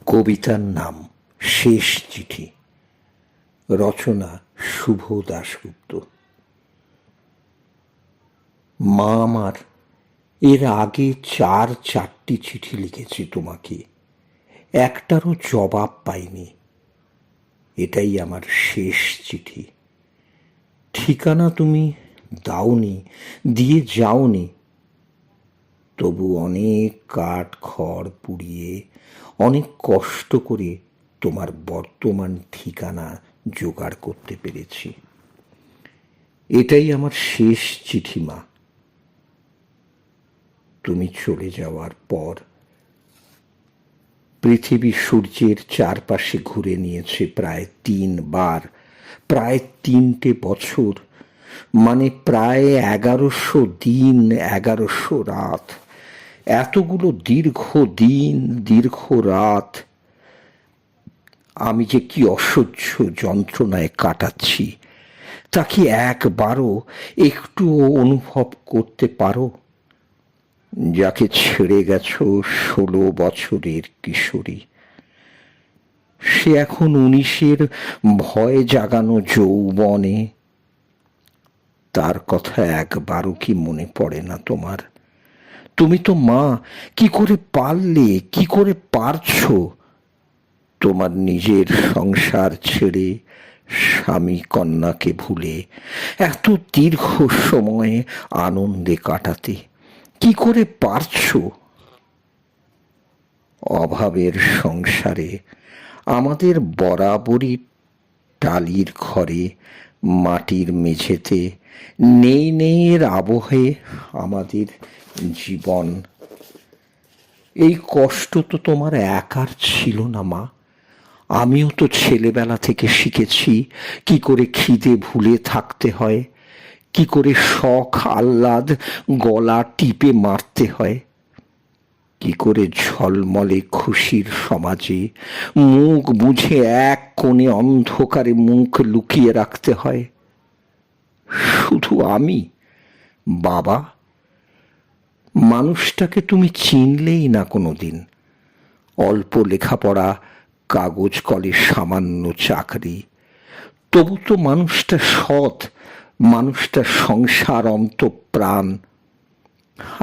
কবিতার নাম শেষ চিঠি। রচনা শুভ দাশগুপ্ত। মা আমার এর আগে চারটি চিঠি লিখেছি তোমাকে, একটারও জবাব পাইনি। এটাই আমার শেষ চিঠি। ঠিকানা তুমি দাওনি, দিয়ে যাওনি, তবু অনেক কাঠ খড় পুড়িয়ে অনেক কষ্ট করে তোমার বর্তমান ঠিকানা জোগাড় করতে পেরেছি। এটাই আমার শেষ চিঠি মা। তুমি চলে যাওয়ার পর পৃথিবী সূর্যের চারপাশে ঘুরে নিয়েছে প্রায় 3 বার, প্রায় 3টে বছর, মানে প্রায় 1100 দিন, 1100 রাত। এতগুলো দীর্ঘ দিন, দীর্ঘ রাত আমি যে কি অসহ্য যন্ত্রণায় কাটাচ্ছি তা কি একবারও একটুও অনুভব করতে পারো? যাকে ছেড়ে গেছো 16 বছরের কিশোরী, সে এখন 19-এর ভয় জাগানো যৌবনে। তার কথা একবারও কি মনে পড়ে না তোমার? তুমি তো মা, কি করে পারলে, কি করে পারছো তোমার নিজের সংসার ছেড়ে স্বামী কন্যাকে ভুলে এত দীর্ঘ সময় আনন্দে কাটাতে? কি করে পারছো? অভাবের সংসারে আমাদের বরাবরই টালির ঘরে, মাটির মেঝেতে নেই নেইয়ের আবহে আমাদের জীবন। এই কষ্ট তো তোমার একার ছিল না মা। আমিও তো ছেলেবেলা থেকে শিখেছি কি করে খিদে ভুলে থাকতে হয়, কি করে শখ আহ্লাদ গলা টিপে মারতে হয়, কি করে ঝলমলে খুশির সমাজে মুখ বুঝে এক কোণে অন্ধকারে মুখ লুকিয়ে রাখতে হয়। শুধু আমি, বাবা, মানুষটাকে তুমি চিনলেই না কোনোদিন। অল্প লেখাপড়া, কাগজ কলে সামান্য চাকরি, তবু তো মানুষটা সৎ, মানুষটা সংসার অন্তঃপ্রাণ।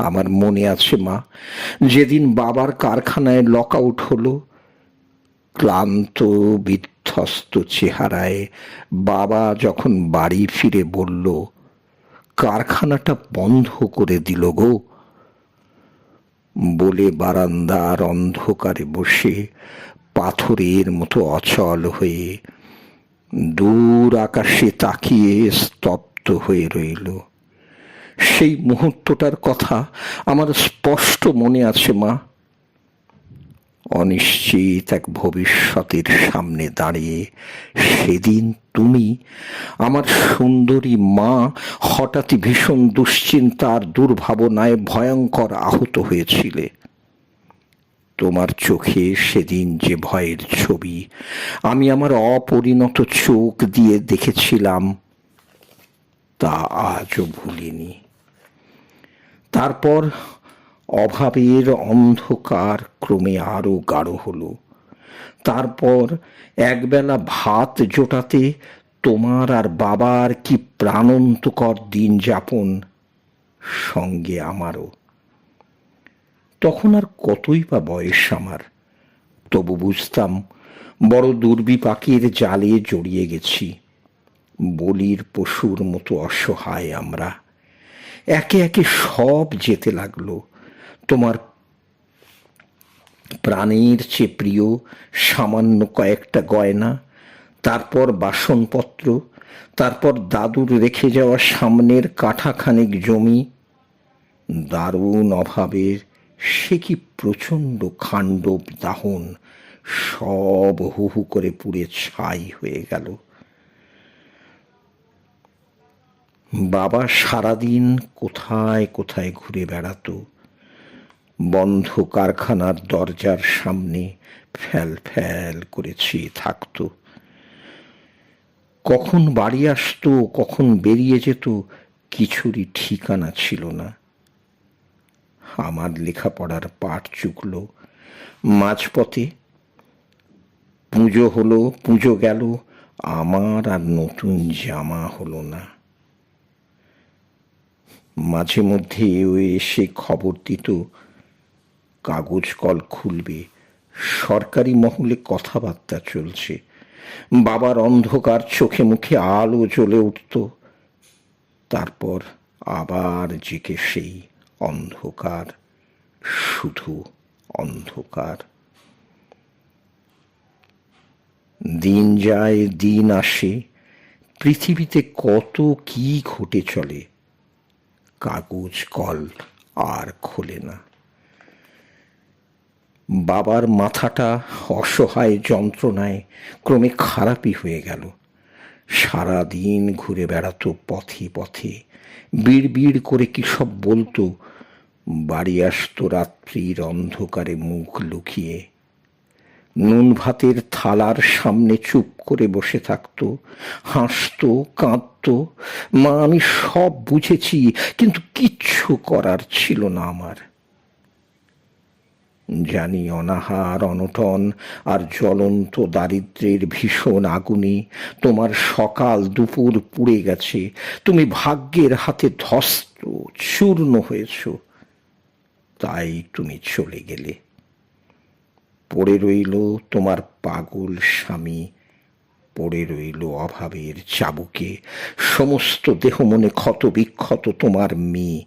আমার মনে আছে মা, যেদিন বাবার কারখানায় লক আউট হলো, ক্লান্ত বিধ্বস্ত চেহারায় বাবা যখন বাড়ি ফিরে বলল, কারখানাটা বন্ধ করে দিল গো, বলে বারান্দার অন্ধকারে বসে পাথরের মতো অচল হয়ে দূর আকাশে তাকিয়ে স্তব্ধ হয়ে রইল। সেই মুহূর্তটার কথা আমার স্পষ্ট মনে আছে মা। অনিশ্চিত এক ভবিষ্যতের সামনে দাঁড়িয়ে সেদিন তুমি, আমার সুন্দরী মা, হঠাৎই ভীষণ দুশ্চিন্তার দুর্ভাবনায় ভয়ঙ্কর আহত হয়েছিলে। তোমার চোখে সেদিন যে ভয়ের ছবি আমি আমার অপরিণত চোখ দিয়ে দেখেছিলাম, তা আজও ভুলিনি। তারপর অভাবের অন্ধকার ক্রমে আরো গাঢ় হলো। তারপর একবেলা ভাত জোটাতে তোমার আর বাবার কি প্রাণন্তকর দিন যাপন, সঙ্গে আমারও। তখন আর কতই বা বয়স আমার, তবু বুঝতাম বড় দুর্বিপাকের জালে জড়িয়ে গেছি। বলির পশুর মতো অসহায় আমরা। একে একে সব যেতে লাগলো। তোমার প্রাণের চেয়ে প্রিয় সামান্য কয়েকটা গয়না, তারপর বাসনপত্র, তারপর দাদুর রেখে যাওয়া সামনের কাঠাখানেক জমি। দারুণ অভাবের সে কি প্রচণ্ড খাণ্ডব দাহন, সব হু হু করে পুড়ে ছাই হয়ে গেল। বাবা সারাদিন কোথায় কোথায় ঘুরে বেড়াতো, বন্ধ কারখানার দরজার সামনে ফ্যাল ফ্যাল করে চেয়ে থাকতো। কখন বাড়ি আসতো, কখন বেরিয়ে যেত, কিছুরই ঠিকানা ছিল না। আমার লেখাপড়ার পাঠ চুকলো মাঝপথে। পুজো হলো, পুজো গেল, আমার আর নতুন জামা হলো না। মাঝে মধ্যে ও এসে খবর দিত কাগজ কল খুলবে, সরকারি মহলে কথাবার্তা চলছে। বাবার অন্ধকার চোখে মুখে আলো জ্বলে উঠত। তারপর আবার জেগে সেই অন্ধকার, শুধু অন্ধকার। দিন যায়, দিন আসে, পৃথিবীতে কত কি ঘটে চলে, কাগজ কল আর খোলে না। বাবার মাথাটা অসহায় যন্ত্রণায় ক্রমে খারাপই হয়ে গেল। সারাদিন ঘুরে বেড়াতো পথে পথে, বিড় করে কি সব বলতো। বাড়ি আসতো রাত্রির অন্ধকারে মুখ লুকিয়ে, নুন ভাতের থালার সামনে চুপ করে বসে থাকতো, হাসতো, কাঁদতো। মা, আমি সব বুঝেছি, কিন্তু কিচ্ছু করার ছিল না আমার। জানি অনাহার, অনটন আর জ্বলন্ত দারিদ্র্যের ভীষণ আগুনে তোমার সকাল দুপুর পুড়ে গেছে। তুমি ভাগ্যের হাতে ধ্বস্ত, চূর্ণ হয়েছ। তাই তুমি চলে গেলে। পড়ে রইল তোমার পাগল স্বামী, পড়ে রইল অভাবের চাবুকে সমস্ত দেহ মনে ক্ষত বিক্ষত তোমার মেয়ে।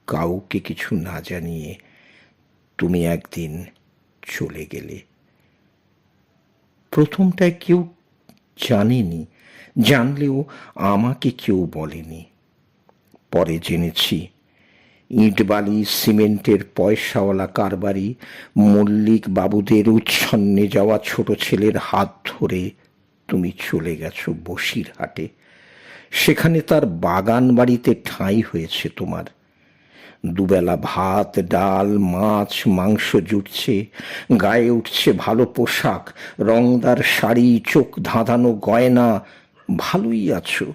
কাউকে কিছু না জানিয়ে তুমি একদিন চলে গেলে। প্রথমটায় কেউ জানেনি, জানলেও আমাকে কেউ বলেনি। পরে জেনেছি ইট বালি সিমেন্টের পয়সাওয়ালা কারবারি মল্লিক বাবুদের উচ্ছন্নে যাওয়া ছোট ছেলের হাত ধরে তুমি চলে গেছো বসিরহাটে। সেখানে তার বাগান বাড়িতে ঠাঁই হয়েছে তোমার। দুবেলা ভাত, ডাল, মাছ, মাংস জুটছে, গায়ে উঠছে ভালো পোশাক, রংদার শাড়ি, চোখ ধাঁধানো গয়না। ভালোই আছো।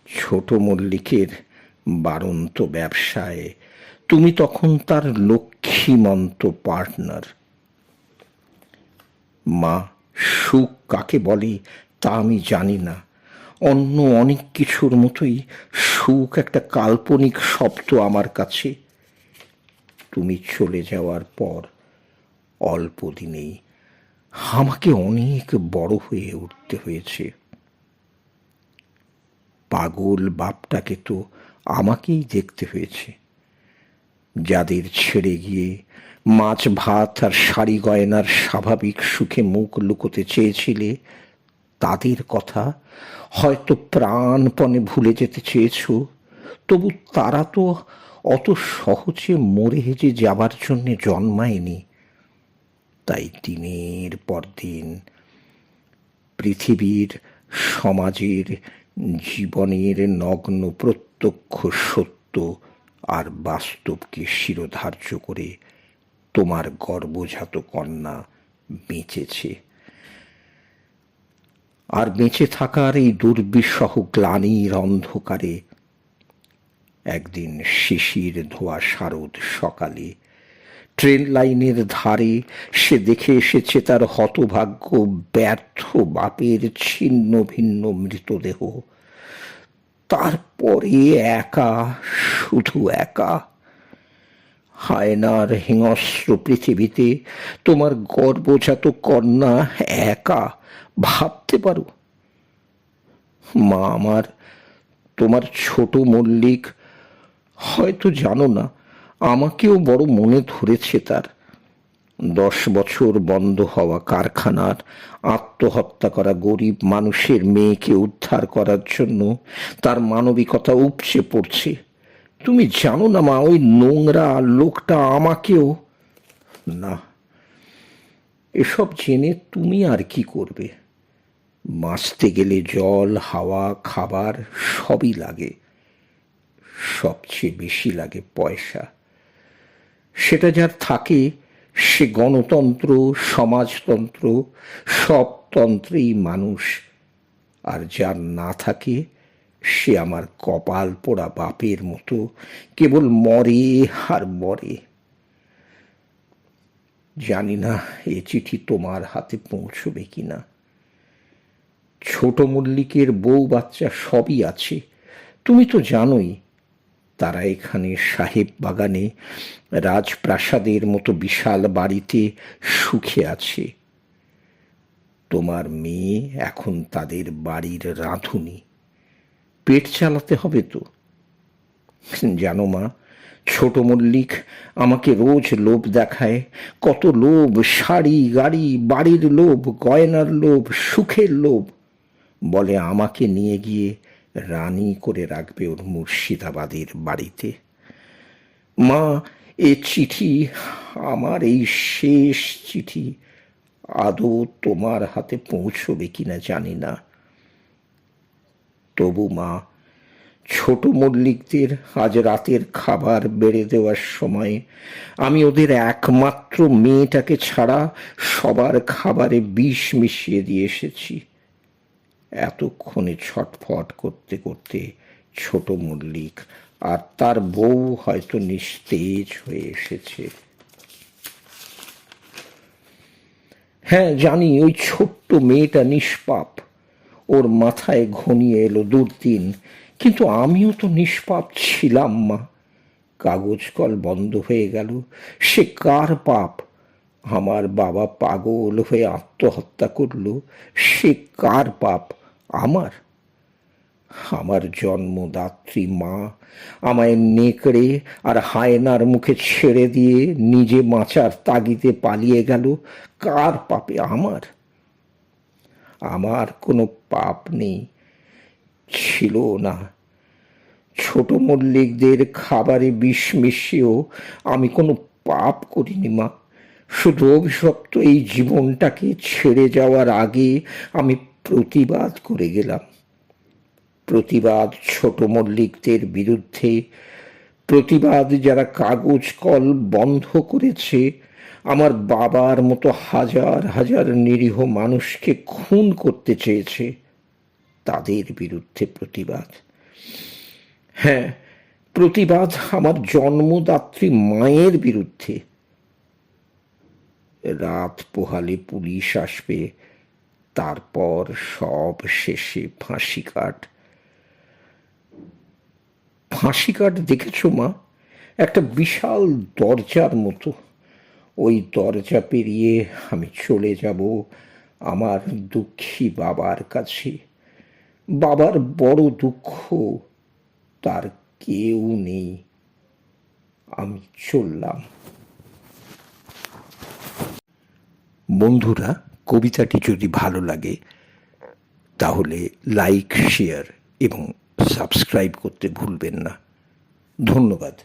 ছোট মল্লিকের বাড়ন্ত ব্যবসায় তুমি তখন তার লক্ষ্মীমন্ত পার্টনার। মা, সুখ কাকে বলে তা আমি জানি না। অন্য অনেক কিছুর মতোই সুখ একটা কাল্পনিক শব্দ আমার কাছে। তুমি চলে যাওয়ার পর অল্প দিনেই আমাকে অনেক বড় হয়ে উঠতে হয়েছে। পাগল বাপটাকে তো আমাকেই দেখতে হয়েছে। যাদের ছেড়ে গিয়ে মাছ ভাত আর শাড়ি গয়নার স্বাভাবিক সুখে মুখ লুকোতে চেয়েছিলে, তাদের কথা হয়তো প্রাণপণে ভুলে যেতে চেয়েছ। তবু তারা তো অত সহজে মরে হেজে যাবার জন্যে জন্মায়নি। তাই দিনের পর দিন পৃথিবীর, সমাজের, জীবনের নগ্ন প্রত্যক্ষ সত্য আর বাস্তবকে শিরোধার্য করে তোমার গর্ভজাত কন্যা বেঁচেছে। আর বেঁচে থাকার এই দুর্বিষহ গ্লানির অন্ধকারে একদিন শিশির ধোয়া শারদ সকালে ট্রেন লাইনের ধারে সে দেখে এসেছে তার হতভাগ্য ব্যর্থ বাপের ছিন্ন ভিন্ন মৃতদেহ। তারপরে একা, শুধু একা, হায়নার হিংস্র পৃথিবীতে তোমার গর্ভজাত কন্যা একা। ভাবতে পারো? মা আমার, তোমার ছোট মল্লিক, হয়তো জানো না, আমাকেও বড় মনে ধরেছে তার। 10 বছর বন্ধ হওয়া কারখানার আত্মহত্যা করা গরিব মানুষের মেয়েকে উদ্ধার করার জন্য তার মানবিকতা উপচে পড়ছে। তুমি জানো না মা, ওই নোংরা লোকটা আমাকেও। না, এসব জেনে তুমি আর কি করবে? বাঁচতে গেলে জল, হাওয়া, খাবার সবই লাগে। সবচেয়ে বেশি লাগে পয়সা। সেটা যার থাকে সে গণতন্ত্র, সমাজতন্ত্র, সব তন্ত্রেই মানুষ। আর যার না থাকে সে আমার কপাল পোড়া বাপের মতো কেবল মরে আর মরে। জানি না এ চিঠি তোমার হাতে পৌঁছবে কিনা। ছোট মল্লিকের বউ বাচ্চা সবই আছে, তুমি তো জানোই। তারা এখানে সাহেব বাগানে রাজপ্রাসাদের মতো বিশাল বাড়িতে সুখে আছে। তোমার মেয়ে এখন তাদের বাড়ির রাঁধুনি, পেট চালাতে হবে তো। জানো মা, ছোট মল্লিক আমাকে রোজ লোভ দেখায়, কত লোভ, শাড়ি গাড়ি, বাড়ির লোভ, গয়নার লোভ, সুখের লোভ। বলে আমাকে নিয়ে গিয়ে রানী করে রাখবে ওর মুর্শিদাবাদের বাড়িতে। মা, এ চিঠি, আমার এই শেষ চিঠি, আদৌ তোমার হাতে পৌঁছবে কিনা জানি না। তবু মা, ছোট মল্লিকদের আজ রাতের খাবার বেড়ে দেওয়ার সময় আমি ওদের একমাত্র মেয়েটাকে ছাড়া সবার খাবারে বিষ মিশিয়ে দিয়ে এসেছি। এতক্ষণে ছটফট করতে করতে ছোট মল্লিক আর তার বউ হয়তো নিস্তেজ হয়ে এসেছে। হ্যাঁ জানি, ওই ছোট্ট মেয়েটা নিষ্পাপ, ওর মাথায় ঘনিয়ে এলো দুর্দিন, কিন্তু আমিও তো নিষ্পাপ ছিলাম মা। কাগজ কল বন্ধ হয়ে গেল, সে কার পাপ? আমার বাবা পাগল হয়ে আত্মহত্যা করল, সে কার পাপ? আমার? আমার জন্মদাত্রী মা আমায় নেকড়ে আর হায়নার মুখে ছেড়ে দিয়ে নিজে বাঁচার তাগিদে পালিয়ে গেল, কার পাপে? আমার? আমার কোনো পাপ নেই, ছিল না। ছোট মল্লিকদের খাবারে বিষ মিশিয়েও আমি কোনো পাপ করিনি মা। শুধু অভিশপ্ত এই জীবনটাকে ছেড়ে যাওয়ার আগে আমি প্রতিবাদ করে গেলাম। প্রতিবাদ ছোট মল্লিকদের বিরুদ্ধে, প্রতিবাদ যারা কাগজ কল বন্ধ করেছে, আমার বাবার মতো হাজার হাজার নিরীহ মানুষকে খুন করতে চেয়েছে, তাদের বিরুদ্ধে প্রতিবাদ। হ্যাঁ, প্রতিবাদ আমার জন্মদাত্রী মায়ের বিরুদ্ধে। রাত পোহালে পুলিশ আসবে, তারপর সব শেষে ফাঁসি কাট। ফাঁসি কাট দেখেছ মা? একটা বিশাল দরজার মতো। ওই দরজা পেরিয়ে আমি চলে যাব আমার দুঃখী বাবার কাছে। বাবার বড় দুঃখ, তার কেউ নেই। আমি চললাম। বন্ধুরা, কবিতাটি যদি ভালো লাগে তাহলে লাইক, শেয়ার এবং সাবস্ক্রাইব করতে ভুলবেন না। ধন্যবাদ।